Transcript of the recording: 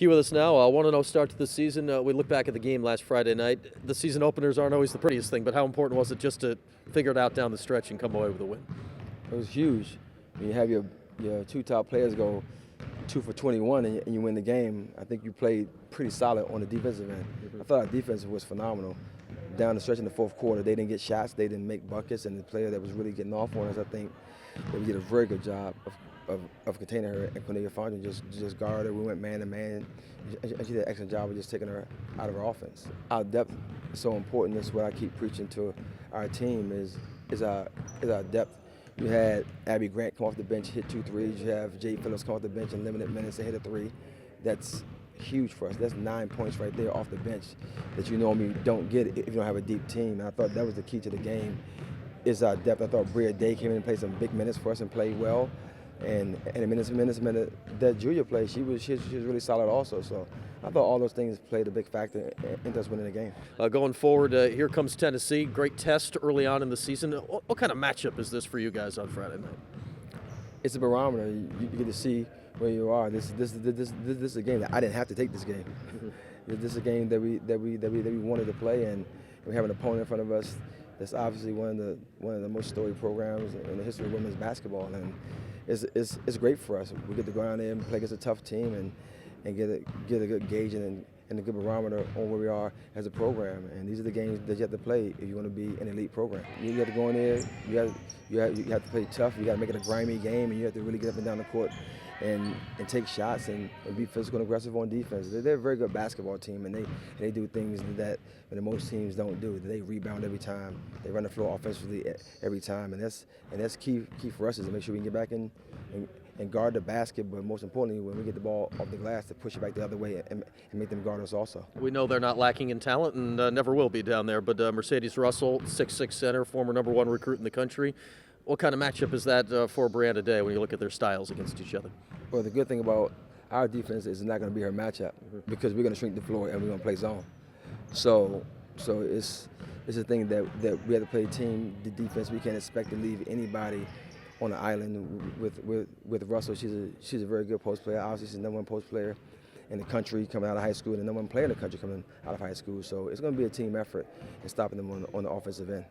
Key with us now. 1-0 start to the season. We look back at the game last Friday night. The season openers aren't always the prettiest thing, but how important was it just to figure it out down the stretch and come away with a win? It was huge. When you have your two top players go 2 for 21 and you win the game, I think you played pretty solid on the defensive end. I thought our defense was phenomenal. Down the stretch in the fourth quarter, they didn't get shots, they didn't make buckets, and the player that was really getting off on us, I think that we did a very good job of containing her, and Cornelia Fondren just guarded her. We went man to man, and she did an excellent job of just taking her out of her offense. Our depth is so important. That's what I keep preaching to our team is our depth. You had Abby Grant come off the bench, hit 2 threes. You have Jay Phillips come off the bench in limited minutes and hit a 3. That's huge for us. That's 9 points right there off the bench that you normally don't get if you don't have a deep team. And I thought that was the key to the game, is our depth. I thought Bria Day came in and played some big minutes for us and played well. And the minutes that Julia played, she was really solid also. So I thought all those things played a big factor in us winning the game. Going forward, here comes Tennessee. Great test early on in the season. What kind of matchup is this for you guys on Friday night? It's a barometer. You get to see where you are. This is a game that I didn't have to take this game. This is a game that we wanted to play, and we have an opponent in front of us that's obviously one of the most storied programs in the history of women's basketball, and it's great for us. We get to go down there and play against a tough team and get a good gauge and a good barometer on where we are as a program. And these are the games that you have to play if you want to be an elite program. You have to go in there. You have to play tough. You got to make it a grimy game, and you have to really get up and down the court and take shots and be physical and aggressive on defense. They're a very good basketball team, and they do things that most teams don't do. They rebound every time. They run the floor offensively every time, and that's key for us, is to make sure we can get back and guard the basket, but most importantly, when we get the ball off the glass, to push it back the other way and make them guard us also. We know they're not lacking in talent and never will be down there, but Mercedes Russell, 6'6" center, former #1 recruit in the country. What kind of matchup is that for Brianna Day when you look at their styles against each other? Well, the good thing about our defense is it's not going to be her matchup, because we're going to shrink the floor and we're going to play zone. So it's a thing that we have to play team defense. We can't expect to leave anybody on the island with Russell. She's a very good post player. Obviously, she's the #1 post player in the country coming out of high school, and the #1 player in the country coming out of high school. So it's going to be a team effort in stopping them on the offensive end.